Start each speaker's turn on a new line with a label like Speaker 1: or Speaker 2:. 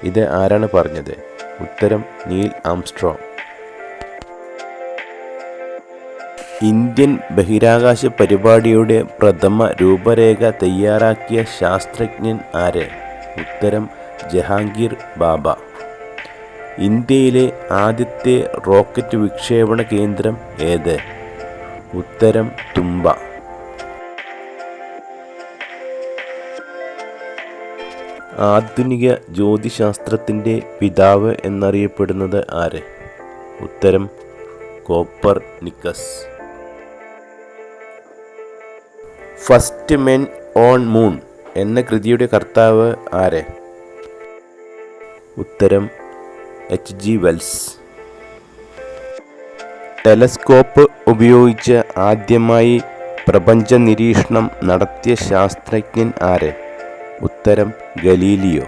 Speaker 1: ഇത് ആരാണ് പറഞ്ഞത്? ഉത്തരം നീൽ ആംസ്ട്രോങ്. ഇന്ത്യൻ ബഹിരാകാശ പരിപാടിയുടെ പ്രഥമ രൂപരേഖ തയ്യാറാക്കിയ ശാസ്ത്രജ്ഞൻ ആര്? ഉത്തരം ജഹാംഗീർ ബാബ. ഇന്ത്യയിലെ ആദ്യത്തെ റോക്കറ്റ് വിക്ഷേപണ കേന്ദ്രം ഏത്? ഉത്തരം തുമ്പ. ആധുനിക ജ്യോതിശാസ്ത്രത്തിൻ്റെ പിതാവ് എന്നറിയപ്പെടുന്നത് ആര്? ഉത്തരം Copernicus. First men on moon എന്ന കൃതിയുടെ കർത്താവ് ആര്? ഉത്തരം H.G. വെൽസ്. ടെലസ്കോപ്പ് ഉപയോഗിച്ച് ആദ്യമായി പ്രപഞ്ച നിരീക്ഷണം നടത്തിയ ശാസ്ത്രജ്ഞൻ ആര്? ഉത്തരം ഗലീലിയോ.